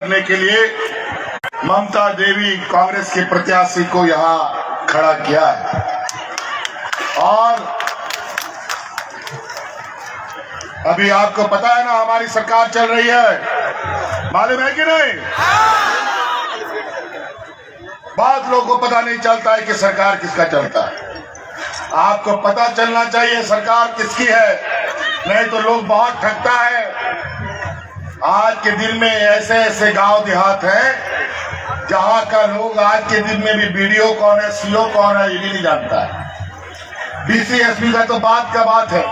करने के लिए ममता देवी कांग्रेस के प्रत्याशी को यहां खड़ा किया है। और अभी आपको पता है ना, हमारी सरकार चल रही है, मालूम है कि नहीं? बहुत लोगों को पता नहीं चलता है कि सरकार किसका चलता है। आपको पता चलना चाहिए सरकार किसकी है, नहीं तो लोग बहुत ठगता है। आज के दिन में ऐसे ऐसे गांव देहात हैं जहां का लोग आज के दिन में भी बीडीओ कौन है, सीओ कौन है, ये भी नहीं जानता है। डीसी एसपी का तो बात का बात है।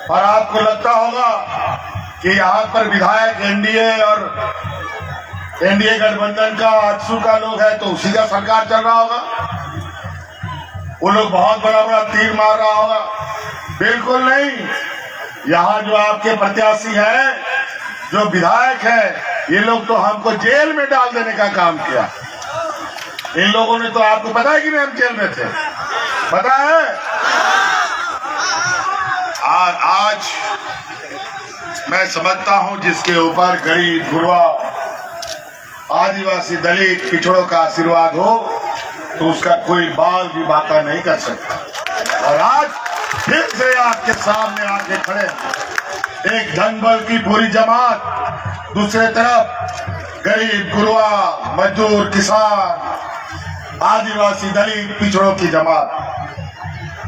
और आपको लगता होगा कि यहाँ पर विधायक एनडीए और एनडीए गठबंधन का आजसू का लोग है तो उसी का सरकार चल रहा होगा। वो लोग बहुत बड़ा बड़ा तीर मार रहा होगा। बिल्कुल नहीं। यहाँ जो आपके प्रत्याशी है, जो विधायक है, ये लोग तो हमको जेल में डाल देने का काम किया। इन लोगों ने तो, आपको पता है कि नहीं हम जेल में थे, पता है? और आज मैं समझता हूं जिसके ऊपर गरीब गुरबा आदिवासी दलित पिछड़ों का आशीर्वाद हो तो उसका कोई बाल भी बाका नहीं कर सकता। और आज फिर से आपके सामने आके खड़े एक धनबल की पूरी जमात, दूसरे तरफ गरीब गुरबा मजदूर किसान आदिवासी दलित पिछड़ों की जमात,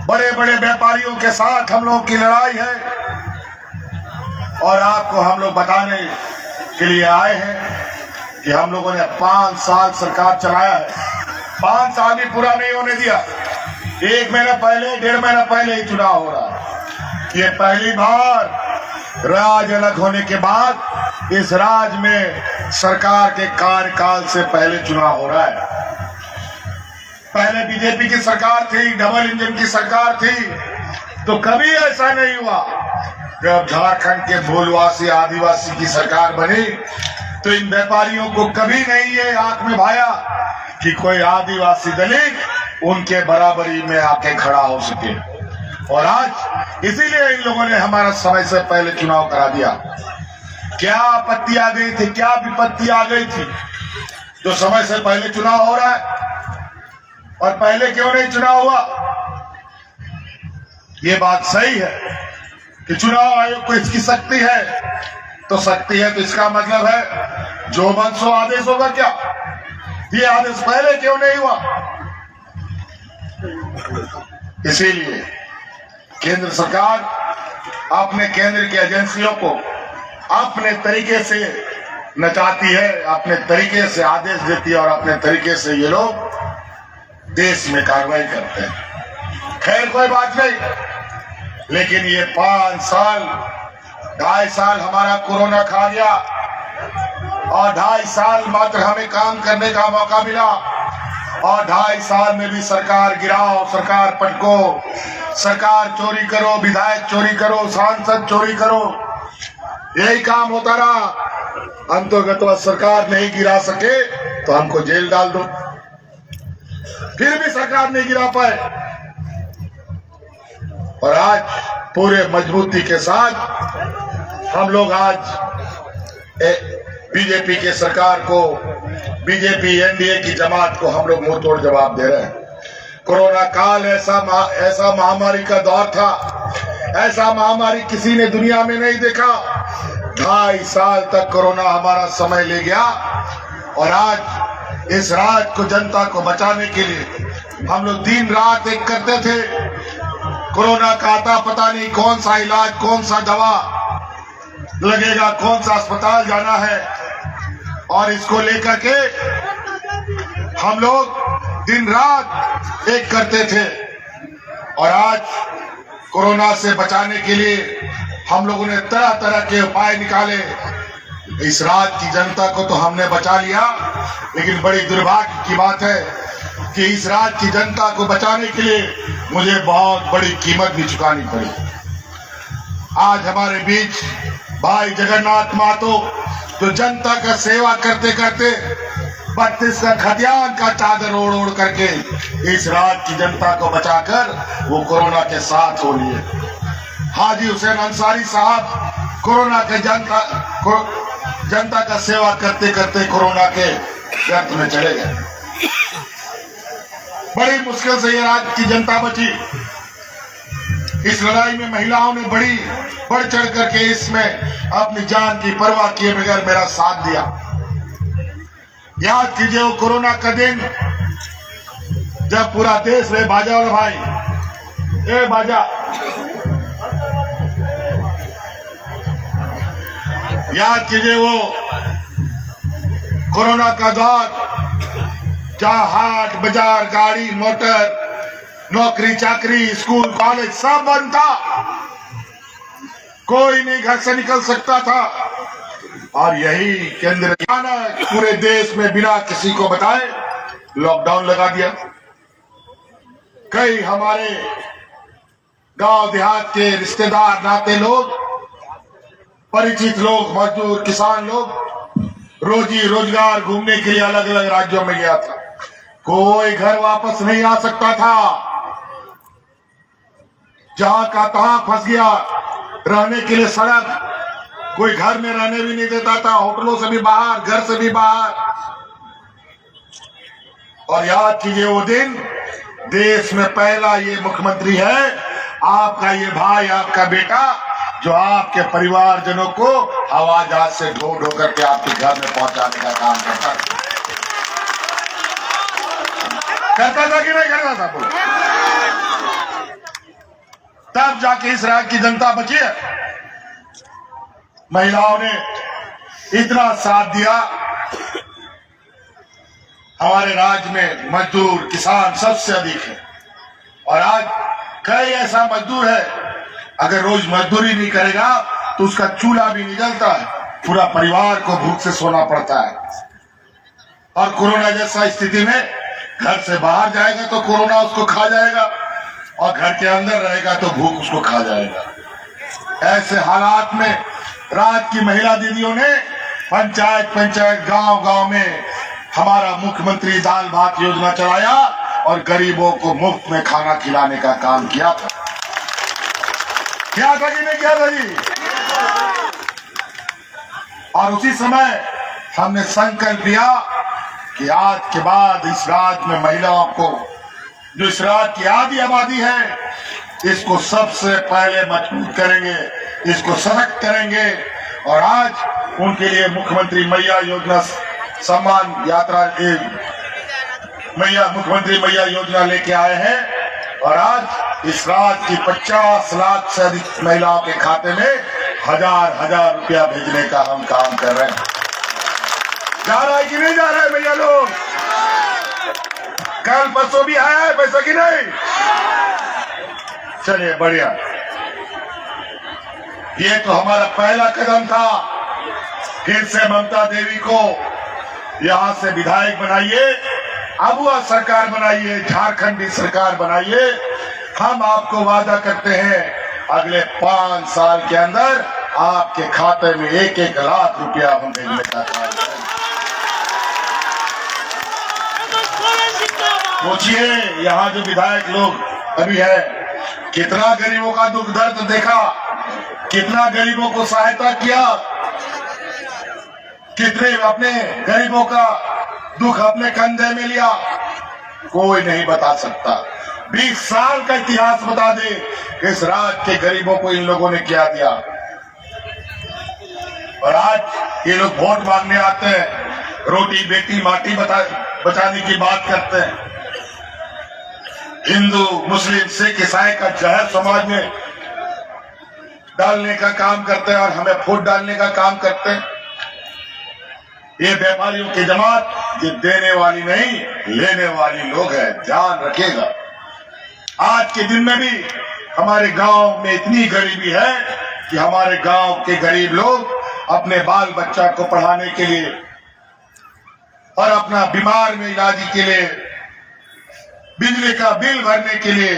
बड़े बड़े व्यापारियों के साथ हम लोगों की लड़ाई है। और आपको हम लोग बताने के लिए आए हैं कि हम लोगों ने 5 साल सरकार चलाया है। 5 साल भी पूरा नहीं होने दिया। 1 महीना पहले, 1.5 महीना पहले ही चुनाव हो रहा है। ये पहली बार राज अलग होने के बाद इस राज्य में सरकार के कार्यकाल से पहले चुनाव हो रहा है। पहले बीजेपी की सरकार थी, डबल इंजन की सरकार थी, तो कभी ऐसा नहीं हुआ। जब झारखंड के भूलवासी आदिवासी की सरकार बनी तो इन व्यापारियों को कभी नहीं ये आंख में भाया कि कोई आदिवासी दलित उनके बराबरी में आके खड़ा हो सके। और आज इसीलिए इन लोगों ने हमारा समय से पहले चुनाव करा दिया। क्या आपत्ति आ गई थी, क्या विपत्ति आ गई थी जो समय से पहले चुनाव हो रहा है? और पहले क्यों नहीं चुनाव हुआ? ये बात सही है कि चुनाव आयोग को इसकी शक्ति है, तो शक्ति है तो इसका मतलब है जो मन सो आदेश होगा। क्या ये आदेश पहले क्यों नहीं हुआ? इसीलिए केंद्र सरकार अपने केंद्र की एजेंसियों को अपने तरीके से नचाती है, अपने तरीके से आदेश देती है और अपने तरीके से ये लोग देश में कार्रवाई करते हैं। खैर कोई बात नहीं, लेकिन ये 5 साल 2.5 साल हमारा कोरोना खा गया और 2.5 साल मात्र हमें काम करने का मौका मिला। और 2.5 साल में भी सरकार गिराओ, सरकार पटको, सरकार चोरी करो, विधायक चोरी करो, सांसद चोरी करो, यही काम होता रहा। अंतर्गत सरकार नहीं गिरा सके तो हमको जेल डाल दो। फिर भी सरकार नहीं गिरा पाए। और आज पूरे मजबूती के साथ हम लोग आज बीजेपी के सरकार को, बीजेपी एनडीए की जमात को हम लोग मुंह तोड़ जवाब दे रहे हैं। कोरोना काल ऐसा महामारी का दौर था, ऐसा महामारी किसी ने दुनिया में नहीं देखा। 2.5 साल तक कोरोना हमारा समय ले गया। और आज इस राज्य को, जनता को बचाने के लिए हम लोग दिन रात एक करते थे। कोरोना का आता पता नहीं कौन सा इलाज, कौन सा दवा लगेगा, कौन सा अस्पताल जाना है, और इसको लेकर के हम लोग दिन रात एक करते थे। और आज कोरोना से बचाने के लिए हम लोगों ने तरह तरह के उपाय निकाले। इस राज्य की जनता को तो हमने बचा लिया, लेकिन बड़ी दुर्भाग्य की बात है कि इस राज्य की जनता को बचाने के लिए मुझे बहुत बड़ी कीमत भी चुकानी पड़ी। आज हमारे बीच भाई जगन्नाथ महतो, जो जनता का सेवा करते करते 32 का खतियान का चादर ओढ़ ओढ़ करके इस राज्य की जनता को बचाकर वो कोरोना के साथ हो लिए। हाजी हुसैन अंसारी साहब कोरोना के जनता जनता का सेवा करते करते कोरोना के गर्त में चले गए। बड़ी मुश्किल से ये राज्य की जनता बची। इस लड़ाई में महिलाओं ने बड़ी बढ़ चढ़ करके इसमें अपनी जान की परवाह किए बगैर मेरा साथ दिया। याद कीजिए वो कोरोना का दिन जब पूरा देश में बाजा वाला भाई ए बाजा याद कीजिए वो कोरोना का दौर जहां हाट बाजार गाड़ी मोटर नौकरी चाकरी स्कूल कॉलेज सब बंद था, कोई नहीं घर से निकल सकता था। और यही केंद्र पूरे देश में बिना किसी को बताए लॉकडाउन लगा दिया। कई हमारे गांव देहात के रिश्तेदार नाते लोग परिचित लोग मजदूर किसान लोग रोजी रोजगार घूमने के लिए अलग अलग राज्यों में गया था। कोई घर वापस नहीं आ सकता था, जहां का तहां फंस गया। रहने के लिए सड़क, कोई घर में रहने भी नहीं देता था, होटलों से भी बाहर घर से भी बाहर। और याद कीजिए वो दिन देश में पहला ये मुख्यमंत्री है आपका ये भाई आपका बेटा जो आपके परिवारजनों को हवाई जहाज से ढो ढो करके आपके घर में पहुंचाने का काम करता था कि नहीं करता था बोल? तब जाके इस राज्य की जनता बची है। महिलाओं ने इतना साथ दिया। हमारे राज्य में मजदूर किसान सबसे अधिक है और आज कई ऐसा मजदूर है अगर रोज मजदूरी नहीं करेगा तो उसका चूल्हा भी नहीं जलता है, पूरा परिवार को भूख से सोना पड़ता है। और कोरोना जैसा स्थिति में घर से बाहर जाएगा तो कोरोना उसको खा जाएगा और घर के अंदर रहेगा तो भूख उसको खा जाएगा। ऐसे हालात में राज्य की महिला दीदियों ने पंचायत गांव गांव में हमारा मुख्यमंत्री दाल भात योजना चलाया और गरीबों को मुफ्त में खाना खिलाने का काम किया था। क्या था कि नहीं किया था जी? और उसी समय हमने संकल्प लिया कि आज के बाद इस राज्य में महिलाओं को, जो इस राज्य की आधी आबादी है, इसको सबसे पहले मजबूत करेंगे, इसको सशक्त करेंगे। और आज उनके लिए मुख्यमंत्री मैया योजना सम्मान यात्रा मुख्यमंत्री मैया योजना लेके आए हैं और आज इस राज्य की 50 लाख से अधिक महिलाओं के खाते में हजार रुपया भेजने का हम काम कर रहे हैं। जा रहा है कि नहीं जा रहा है भैया लोग? कल परसों भी आया है पैसा कि नहीं? चलिए बढ़िया। ये तो हमारा पहला कदम था। फिर से ममता देवी को यहां से विधायक बनाइए, अबुआ सरकार बनाइए, झारखंडी सरकार बनाइए। हम आपको वादा करते हैं अगले 5 साल के अंदर आपके खाते में 1-1 लाख रुपया हम भेजने का काम करेंगे। सोचिए यहाँ जो विधायक लोग अभी है, कितना गरीबों का दुख दर्द देखा, कितना गरीबों को सहायता किया, कितने अपने गरीबों का दुख अपने कंधे में लिया, कोई नहीं बता सकता। 20 साल का इतिहास बता दे इस राज्य के गरीबों को इन लोगों ने क्या दिया। और आज ये लोग वोट मांगने आते हैं, रोटी बेटी माटी बचाने की बात करते हैं। हिंदू मुस्लिम सिख ईसाई का जहर समाज में डालने का काम करते हैं और हमें वोट डालने का काम करते हैं। ये व्यापारियों की जमात ये देने वाली नहीं लेने वाली लोग हैं, ध्यान रखिएगा। आज के दिन में भी हमारे गांव में इतनी गरीबी है कि हमारे गांव के गरीब लोग अपने बाल बच्चा को पढ़ाने के लिए और अपना बीमार में इलाज के लिए, बिजली का बिल भरने के लिए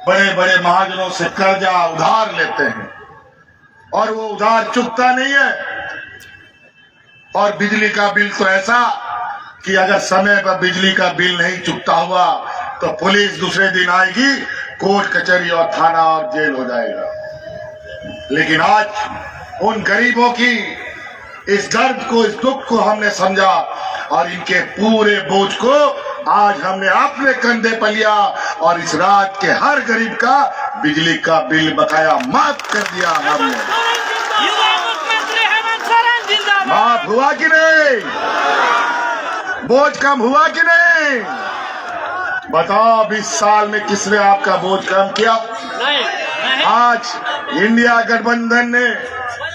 बड़े बड़े महाजनों से कर्जा उधार लेते हैं और वो उधार चुकता नहीं है। और बिजली का बिल तो ऐसा कि अगर समय पर बिजली का बिल नहीं चुकता हुआ तो पुलिस दूसरे दिन आएगी, कोर्ट कचहरी और थाना और जेल हो जाएगा। लेकिन आज उन गरीबों की इस दर्द को, इस दुख को हमने समझा और इनके पूरे बोझ को आज हमने अपने कंधे पर लिया और इस राज्य के हर गरीब का बिजली का बिल बकाया माफ कर दिया हमने। माफ हुआ कि नहीं? बोझ कम हुआ कि नहीं? बताओ 20 साल में किसने आपका बोझ कम किया? नहीं। आज इंडिया गठबंधन ने,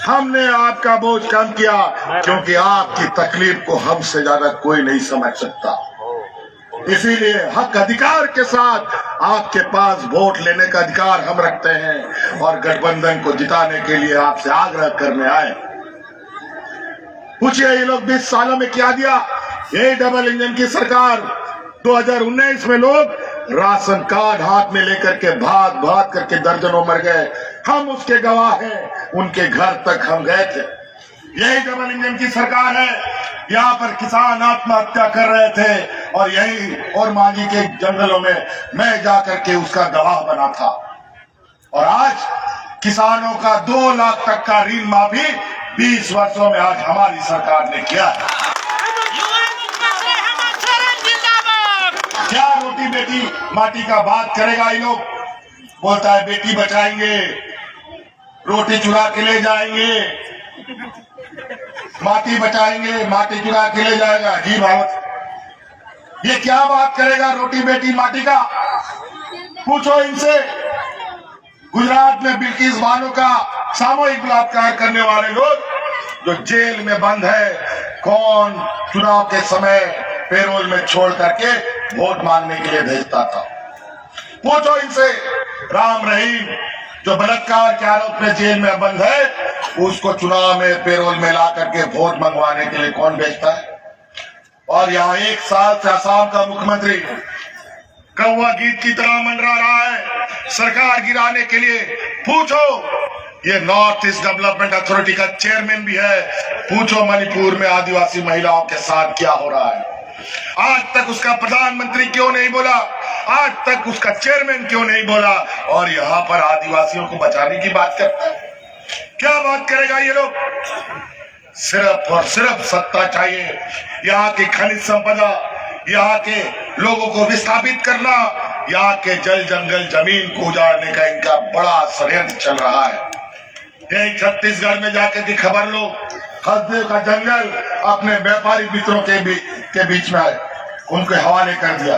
हमने आपका बोझ कम किया क्योंकि आपकी तकलीफ को हमसे ज्यादा कोई नहीं समझ सकता। इसीलिए हक अधिकार के साथ आपके पास वोट लेने का अधिकार हम रखते हैं और गठबंधन को जिताने के लिए आपसे आग्रह करने आए। पूछिए ये लोग 20 सालों में क्या दिया? यही डबल इंजन की सरकार 2019 में लोग राशन कार्ड हाथ में लेकर के भाग भाग करके दर्जनों मर गए। हम उसके गवाह हैं, उनके घर तक हम गए थे। यही डबल इंजन की सरकार है, यहाँ पर किसान आत्महत्या कर रहे थे और यही और मांगी के जंगलों में मैं जाकर के उसका गवाह बना था। और आज किसानों का 2 लाख तक का ऋण माफी 20 वर्षों में आज हमारी सरकार ने किया है। क्या रोटी बेटी माटी का बात करेगा? ये लोग बोलता है बेटी बचाएंगे, रोटी चुरा के ले जाएंगे, माटी बचाएंगे, माटी चुरा के ले जाएगा। जी भारत, ये क्या बात करेगा रोटी बेटी माटी का? पूछो इनसे। गुजरात में बिल्किस बानो का सामूहिक बलात्कार करने वाले लोग जो जेल में बंद है, कौन चुनाव के समय पेरोल में छोड़ करके वोट मांगने के लिए भेजता था? पूछो इनसे। राम रहीम जो बलात्कार के आरोप में जेल में बंद है, उसको चुनाव में पेरोल में ला करके वोट मंगवाने के लिए कौन भेजता है? और यहाँ 1 साल से असम का मुख्यमंत्री कौवा गीत की तरह मंडरा रहा है सरकार गिराने के लिए। पूछो, ये नॉर्थ ईस्ट डेवलपमेंट अथॉरिटी का चेयरमैन भी है। पूछो मणिपुर में आदिवासी महिलाओं के साथ क्या हो रहा है? आज तक उसका प्रधानमंत्री क्यों नहीं बोला? आज तक उसका चेयरमैन क्यों नहीं बोला? और यहाँ पर आदिवासियों को बचाने की बात करता है। क्या बात करेगा ये लोग? सिर्फ और सिर्फ सत्ता चाहिए, यहाँ की खनिज संपदा, यहाँ के लोगों को विस्थापित करना, यहाँ के जल जंगल जमीन को उजाड़ने का इनका बड़ा षड्यंत्र चल रहा है। यही छत्तीसगढ़ में जाकर की खबर लो, हसदेव का जंगल अपने व्यापारी मित्रों के बीच में उनके हवाले कर दिया।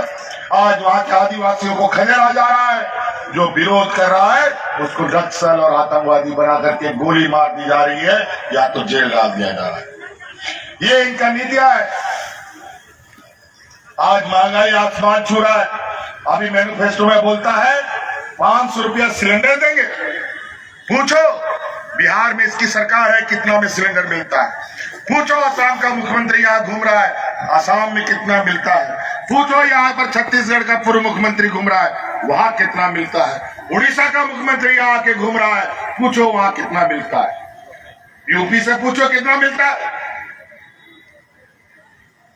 आज वहां के आदिवासियों को खदेड़ा जा रहा है। जो विरोध कर रहा है उसको नक्सल और आतंकवादी बना करके गोली मार दी जा रही है या तो जेल डाल दिया जा रहा है। ये इनका नीतियां है। आज महंगाई आसमान छू रहा है। अभी मैनिफेस्टो में बोलता है 500 रुपया सिलेंडर देंगे। पूछो बिहार में इसकी सरकार है, कितना में सिलेंडर मिलता है? पूछो असम का मुख्यमंत्री यहाँ घूम रहा है, असम में कितना मिलता है? पूछो यहाँ पर छत्तीसगढ़ का पूर्व मुख्यमंत्री घूम रहा है, वहां कितना मिलता है? उड़ीसा का मुख्यमंत्री यहाँ आके घूम रहा है, पूछो वहां कितना मिलता है? यूपी से पूछो कितना मिलता है?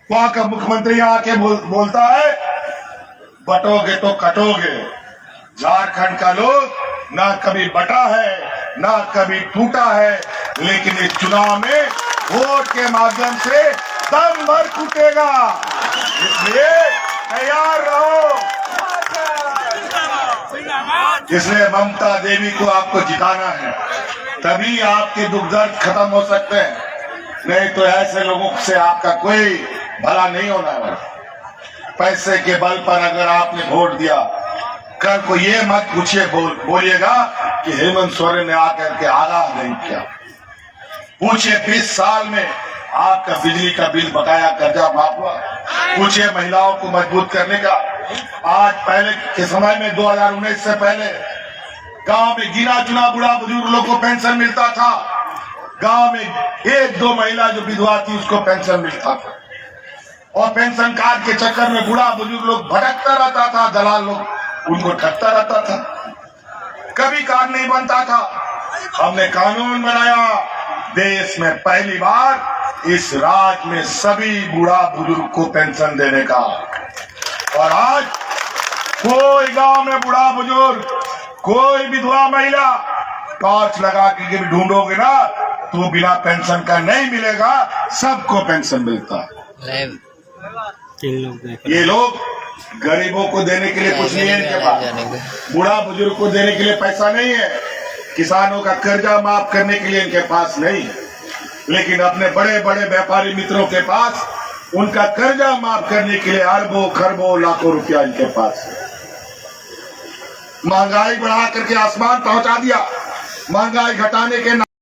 वहां का मुख्यमंत्री यहाँ आके बोलता है बटोगे तो कटोगे। झारखंड का लोग ना कभी बटा है ना कभी टूटा है, लेकिन इस चुनाव में वोट के माध्यम से दम भर कूटेगा। इसलिए तैयार रहो। इसलिए ममता देवी को आपको जिताना है, तभी आपके दुख दर्द खत्म हो सकते हैं। नहीं तो ऐसे लोगों से आपका कोई भला नहीं होना है। पैसे के बल पर अगर आपने वोट दिया, कल को ये मत पूछिए बोलिएगा कि हेमंत सोरेन ने आकर के आगाह नहीं किया। पूछिए 20 साल में आपका बिजली का बिल बकाया कर्जा माफ हुआ? पूछिए महिलाओं को मजबूत करने का। आज पहले के समय में 2019 से पहले गांव में गिना चुना बुढ़ा बुजुर्ग लोग को पेंशन मिलता था। गांव में 1-2 महिला जो विधवा थी उसको पेंशन मिलता था और पेंशन कार्ड के चक्कर में बुढ़ा बुजुर्ग लोग भटकता रहता था, दलाल लोग उनको ठगता रहता था, कभी कार्ड नहीं बनता था। हमने कानून बनाया, देश में पहली बार इस राज्य में सभी बूढ़ा बुजुर्ग को पेंशन देने का। और आज कोई गांव में बूढ़ा बुजुर्ग, कोई विधवा महिला टॉर्च लगा के भी ढूंढोगे ना तू बिना पेंशन का नहीं मिलेगा, सबको पेंशन मिलता है। ये लोग गरीबों को देने के लिए कुछ नहीं है इनके पास, बूढ़ा बुजुर्ग को देने के लिए पैसा नहीं है, किसानों का कर्जा माफ करने के लिए इनके पास नहीं है, लेकिन अपने बड़े बड़े व्यापारी मित्रों के पास उनका कर्जा माफ करने के लिए अरबों खरबों लाखों रुपया इनके पास है। महंगाई बढ़ा करके आसमान पहुंचा दिया, महंगाई घटाने के